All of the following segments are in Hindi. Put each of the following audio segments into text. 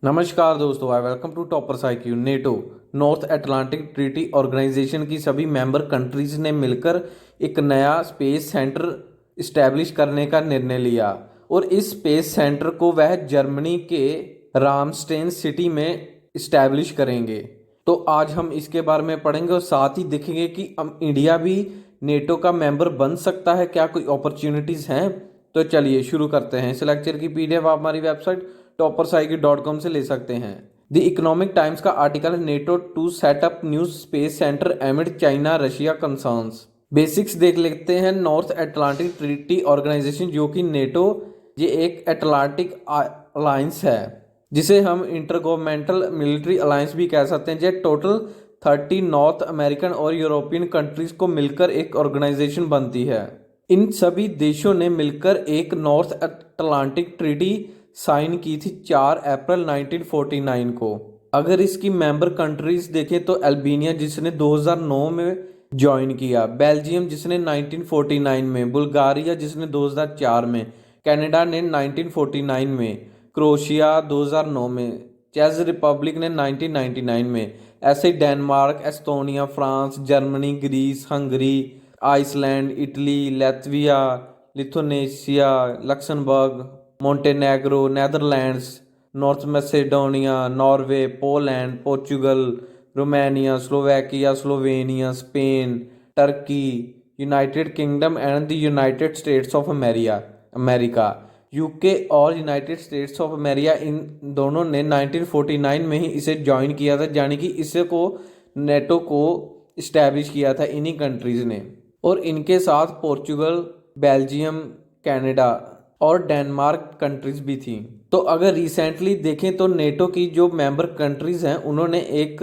नमस्कार दोस्तों, I welcome to Toppers IQ। NATO North Atlantic Treaty Organization की सभी मेंबर कंट्रीज ने मिलकर एक नया स्पेस सेंटर इस्टेब्लिश करने का निर्णय लिया और इस स्पेस सेंटर को वह जर्मनी के रामस्टेन सिटी में इस्टेब्लिश करेंगे। तो आज हम इसके बारे में पढ़ेंगे और साथ ही देखेंगे कि इंडिया भी नेटो का मेंबर बन सकता है, क्या कोई अपॉर्चुनिटीज़ हैं। तो चलिए शुरू करते हैं। इस लेक्चर की PDF आप हमारी वेबसाइट toppersiq.com से ले सकते हैं। द इकोनॉमिक टाइम्स का आर्टिकल है NATO to set up new space centre amid China Russia concerns. Basics देख लेते हैं। नॉर्थ अटलांटिक ट्रीटी ऑर्गेनाइजेशन जो कि नेटो, ये एक अटलांटिक अलायंस है जिसे हम इंटर गवर्नमेंटल मिलिट्री अलायंस भी कह सकते हैं। ये टोटल 30 नॉर्थ अमेरिकन और यूरोपियन कंट्रीज को मिलकर एक ऑर्गेनाइजेशन बनती है। इन सभी देशों ने मिलकर एक नॉर्थ अटलांटिक ट्रीटी साइन की थी 4 अप्रैल 1949 को। अगर इसकी मेंबर कंट्रीज देखें तो अल्बानिया जिसने 2009 में ज्वाइन किया, बेल्जियम जिसने 1949 में, बुल्गारिया जिसने 2004 में, कनाडा ने 1949 में, क्रोएशिया 2009 में, चेक रिपब्लिक ने 1999 में, ऐसे Denmark, Estonia, France, Germany, Greece, Hungary, Iceland, Italy, Latvia, Lithuania, Luxembourg, Montenegro, Netherlands, North Macedonia, Norway, Poland, Portugal, Romania, Slovakia, Slovenia, Spain, Turkey, United Kingdom and the United States of America. UK और यूनाइटेड स्टेट्स ऑफ अमेरिका इन दोनों ने 1949 में ही इसे ज्वाइन किया था, यानी कि इसे को नेटो को इस्टेब्लिश किया था इन्हीं कंट्रीज ने। और इनके साथ पोर्चुगल, बेल्जियम, कनाडा और डेनमार्क कंट्रीज भी थी। तो अगर रिसेंटली देखें तो नेटो की जो मेंबर कंट्रीज हैं उन्होंने एक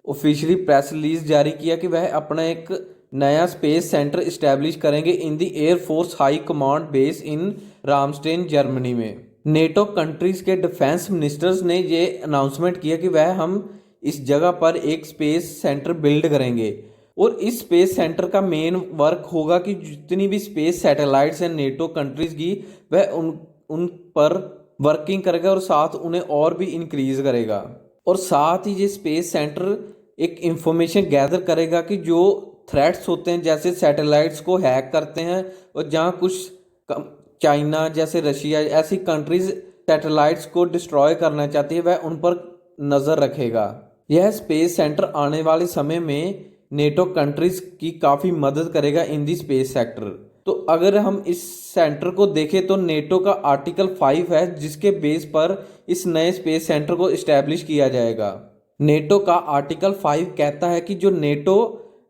ऑफिशियली प्रेस रिलीज जारी किया कि वह अपना एक नया स्पेस सेंटर इस्टेब्लिश करेंगे in the air force high command base in Ramstein Germany में। नेटो कंट्रीज के डिफेंस मिनिस्टर्स ने ये अनाउंसमेंट किया कि वह हम इस जगह पर एक स्पेस सेंटर बिल्ड करेंगे और इस स्पेस सेंटर का मेन वर्क होगा कि जितनी भी स्पेस सैटेलाइट्स हैं नेटो कंट्रीज की, वह उन पर वर्किंग करेगा और साथ उन्हें और भी इंक्रीज करेगा। और साथ ही ये स्पेस सेंटर एक इंफॉर्मेशन गैदर करेगा कि जो थ्रेट्स होते हैं जैसे सैटेलाइट्स को हैक करते हैं और जहाँ कुछ चाइना जैसे रशिया ऐसी कंट्रीज सैटेलाइट्स को डिस्ट्रॉय करना चाहती है, वह उन पर नज़र रखेगा। यह स्पेस सेंटर आने वाले समय में नेटो कंट्रीज की काफ़ी मदद करेगा इन दी स्पेस सेक्टर। तो अगर हम इस सेंटर को देखें तो नेटो का आर्टिकल 5 है जिसके बेस पर इस नए स्पेस सेंटर को इस्टेब्लिश किया जाएगा। नेटो का आर्टिकल 5 कहता है कि जो नेटो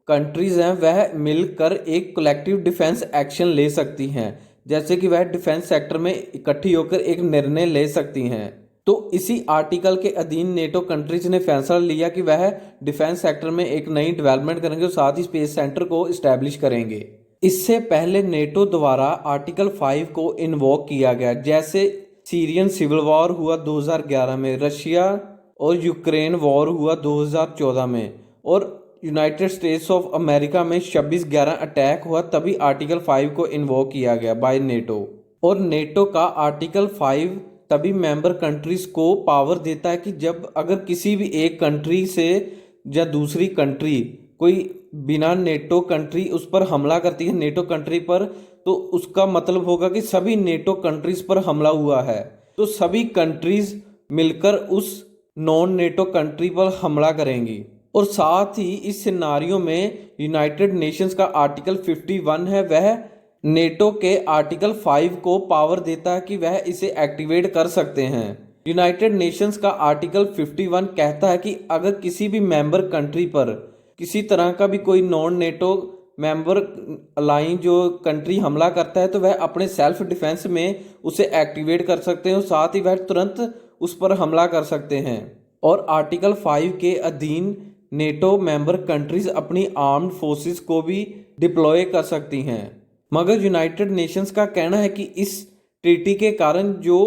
कंट्रीज हैं वह मिलकर एक कलेक्टिव डिफेंस एक्शन ले सकती हैं, जैसे कि वह डिफेंस सेक्टर में इकट्ठी होकर एक निर्णय ले सकती हैं। तो इसी आर्टिकल के अधीन नेटो कंट्रीज ने फैसला लिया कि वह डिफेंस सेक्टर में एक नई डेवलपमेंट करेंगे और साथ ही स्पेस सेंटर को इस्टेब्लिश करेंगे। इससे पहले नेटो द्वारा आर्टिकल 5 को इन्वोक किया गया, जैसे सीरियन सिविल वॉर हुआ 2011 में, रशिया और यूक्रेन वॉर हुआ 2014 में और यूनाइटेड स्टेट्स ऑफ अमेरिका में 26/11 अटैक हुआ, तभी आर्टिकल 5 को इन्वोक किया गया बाय नेटो। और नेटो का आर्टिकल 5 तभी मेंबर कंट्रीज को पावर देता है कि जब अगर किसी भी एक कंट्री से या दूसरी कंट्री कोई बिना नेटो कंट्री उस पर हमला करती है नेटो कंट्री पर, तो उसका मतलब होगा कि सभी नेटो कंट्रीज पर हमला हुआ है, तो सभी कंट्रीज मिलकर उस नॉन नेटो कंट्री पर हमला करेंगी। और साथ ही इस सिनारियो में यूनाइटेड नेशंस का आर्टिकल 51 है, वह नेटो के आर्टिकल 5 को पावर देता है कि वह इसे एक्टिवेट कर सकते हैं। यूनाइटेड नेशंस का आर्टिकल 51 कहता है कि अगर किसी भी मेंबर कंट्री पर किसी तरह का भी कोई नॉन नेटो मेंबर अलाइन जो कंट्री हमला करता है तो वह अपने सेल्फ डिफेंस में उसे एक्टिवेट कर सकते हैं और साथ ही वह तुरंत उस पर हमला कर सकते हैं। और आर्टिकल 5 के अधीन नेटो मेंबर कंट्रीज अपनी आर्म्ड फोर्सेस को भी डिप्लॉय कर सकती हैं। मगर यूनाइटेड नेशंस का कहना है कि इस ट्रीटी के कारण जो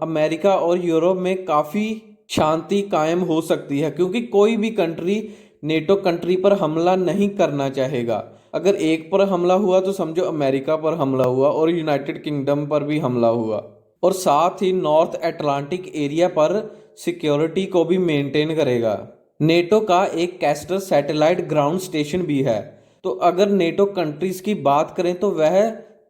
अमेरिका और यूरोप में काफ़ी शांति कायम हो सकती है, क्योंकि कोई भी कंट्री नेटो कंट्री पर हमला नहीं करना चाहेगा। अगर एक पर हमला हुआ तो समझो अमेरिका पर हमला हुआ और यूनाइटेड किंगडम पर भी हमला हुआ। और साथ ही नॉर्थ अटलांटिक एरिया पर सिक्योरिटी को भी मेंटेन करेगा। नेटो का एक कैस्टर सैटेलाइट ग्राउंड स्टेशन भी है। तो अगर नेटो कंट्रीज की बात करें तो वह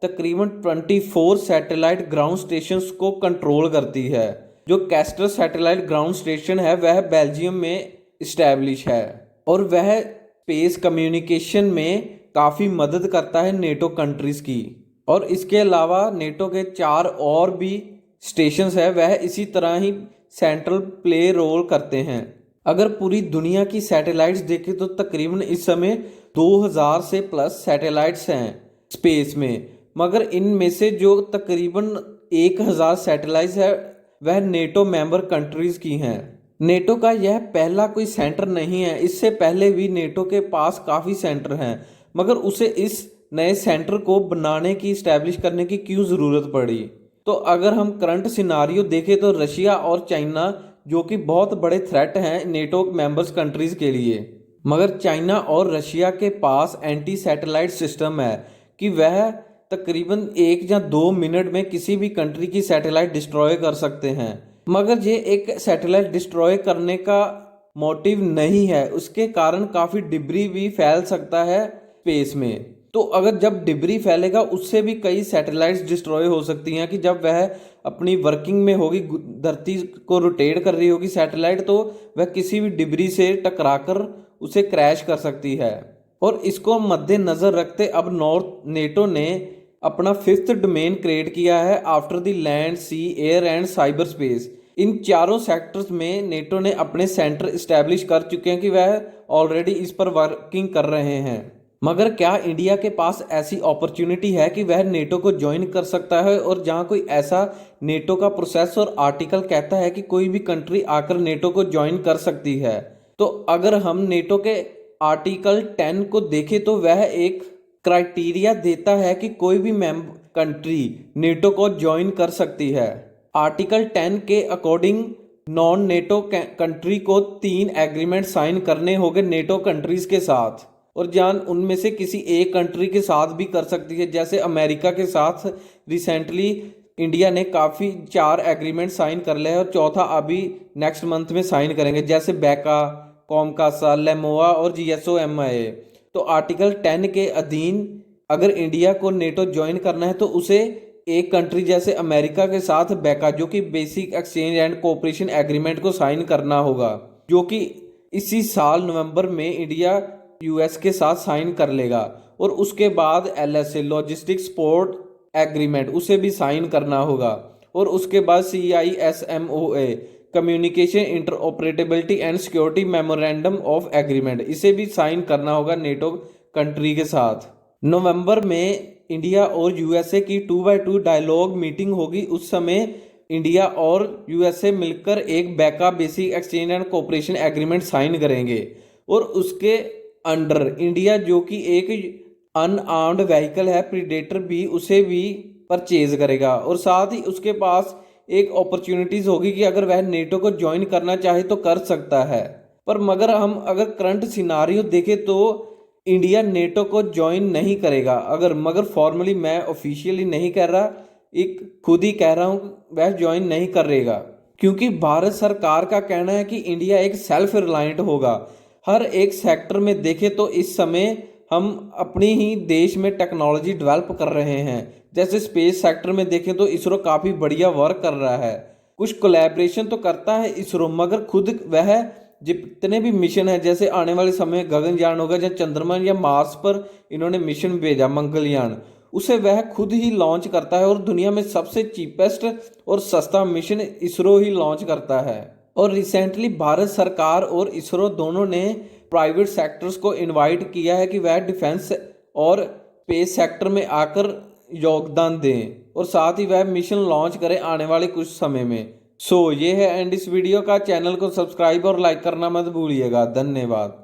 तकरीबन 24 सैटेलाइट ग्राउंड स्टेशंस को कंट्रोल करती है। जो कैस्टर सैटेलाइट ग्राउंड स्टेशन है वह बेल्जियम में इस्टेब्लिश है और वह स्पेस कम्युनिकेशन में काफ़ी मदद करता है नेटो कंट्रीज़ की। और इसके अलावा नेटो के 4 और भी स्टेशंस है वह इसी तरह ही सेंट्रल प्ले रोल करते हैं। अगर पूरी दुनिया की सैटेलाइट्स देखें तो तकरीबन इस समय 2000 से प्लस सैटेलाइट्स हैं स्पेस में, मगर इनमें से जो तकरीबन 1000 सैटेलाइट्स है वह नेटो मेंबर कंट्रीज़ की हैं। नेटो का यह पहला कोई सेंटर नहीं है, इससे पहले भी नेटो के पास काफ़ी सेंटर हैं, मगर उसे इस नए सेंटर को बनाने की इस्टेब्लिश करने की क्यों ज़रूरत पड़ी। तो अगर हम करंट सिनारियो देखें तो रशिया और चाइना जो कि बहुत बड़े थ्रेट हैं नेटो मेंबर्स कंट्रीज़ के लिए, मगर चाइना और रशिया के पास एंटी सैटेलाइट सिस्टम है कि वह तकरीबन 1 या 2 मिनट में किसी भी कंट्री की सैटेलाइट डिस्ट्रॉय कर सकते हैं। मगर ये एक सैटेलाइट डिस्ट्रॉय करने का मोटिव नहीं है, उसके कारण काफ़ी डिब्री भी फैल सकता है स्पेस में। तो अगर जब डिब्री फैलेगा उससे भी कई सैटेलाइट्स डिस्ट्रॉय हो सकती हैं कि जब वह अपनी वर्किंग में होगी, धरती को रोटेट कर रही होगी सैटेलाइट, तो वह किसी भी डिब्री से टकराकर उसे क्रैश कर सकती है। और इसको मद्देनज़र रखते अब नेटो ने अपना 5th डोमेन क्रिएट किया है after the land, sea, air and cyber space. इन चारों सेक्टर्स में नेटो ने अपने सेंटर इस्टेब्लिश कर चुके हैं कि वह ऑलरेडी इस पर वर्किंग कर रहे हैं। मगर क्या इंडिया के पास ऐसी अपॉर्चुनिटी है कि वह नेटो को ज्वाइन कर सकता है? और जहां कोई ऐसा नेटो का प्रोसेस और आर्टिकल कहता है कि कोई भी कंट्री आकर नेटो को ज्वाइन कर सकती है, तो अगर हम नेटो के आर्टिकल 10 को देखें तो वह एक क्राइटेरिया देता है कि कोई भी कंट्री नेटो को ज्वाइन कर सकती है। आर्टिकल 10 के अकॉर्डिंग नॉन नेटो कंट्री को 3 एग्रीमेंट साइन करने होंगे नेटो कंट्रीज के साथ, और जान उनमें से किसी एक कंट्री के साथ भी कर सकती है। जैसे अमेरिका के साथ रिसेंटली इंडिया ने काफ़ी 4 एग्रीमेंट साइन कर लिया है और चौथा अभी नेक्स्ट मंथ में साइन करेंगे, जैसे बैका, कॉमकासा, लेमोआ और GSOMIA। तो आर्टिकल 10 के अधीन अगर इंडिया को नेटो ज्वाइन करना है तो उसे एक कंट्री जैसे अमेरिका के साथ बैका, जो कि basic exchange and cooperation agreement, को साइन करना होगा, जो कि इसी साल नवंबर में इंडिया US के साथ साइन कर लेगा। और उसके बाद LSA, लॉजिस्टिक सपोर्ट एग्रीमेंट, उसे भी साइन करना होगा। और उसके बाद CISMOA, communication interoperability and security memorandum of agreement, इसे भी साइन करना होगा नेटो कंट्री के साथ। नवंबर में इंडिया और USA की 2x2 डायलॉग मीटिंग होगी। उस समय इंडिया और USA मिलकर एक BECA, basic exchange and cooperation agreement sign करेंगे। और उसके अंडर इंडिया, जो कि एक अनआर्म्ड व्हीकल है प्रीडेटर भी, उसे भी परचेज करेगा। और साथ ही उसके पास एक अपॉर्चुनिटीज़ होगी कि अगर वह नेटो को ज्वाइन करना चाहे तो कर सकता है। पर मगर हम अगर करंट सिनारियो देखें तो इंडिया नेटो को ज्वाइन नहीं करेगा। मगर फॉर्मली मैं ऑफिशियली नहीं कह रहा, एक खुद ही कह रहा हूँ, वह ज्वाइन नहीं करेगा, क्योंकि भारत सरकार का कहना है कि इंडिया एक सेल्फ रिलायंट होगा। हर एक सेक्टर में देखें तो इस समय हम अपनी ही देश में टेक्नोलॉजी डेवलप कर रहे हैं। जैसे स्पेस सेक्टर में देखें तो इसरो काफ़ी बढ़िया वर्क कर रहा है। कुछ कोलैबोरेशन तो करता है इसरो, मगर खुद वह जितने भी मिशन है, जैसे आने वाले समय गगनयान होगा या चंद्रमा या मार्स पर इन्होंने मिशन भेजा, मंगलयान, उसे वह खुद ही लॉन्च करता है। और दुनिया में सबसे चीपेस्ट और सस्ता मिशन इसरो ही लॉन्च करता है। और रिसेंटली भारत सरकार और इसरो दोनों ने प्राइवेट सेक्टर्स को इनवाइट किया है कि वह डिफेंस और स्पेस सेक्टर में आकर योगदान दें और साथ ही वह मिशन लॉन्च करें आने वाले कुछ समय में। ये है एंड इस वीडियो का। चैनल को सब्सक्राइब और लाइक करना मत भूलिएगा। धन्यवाद।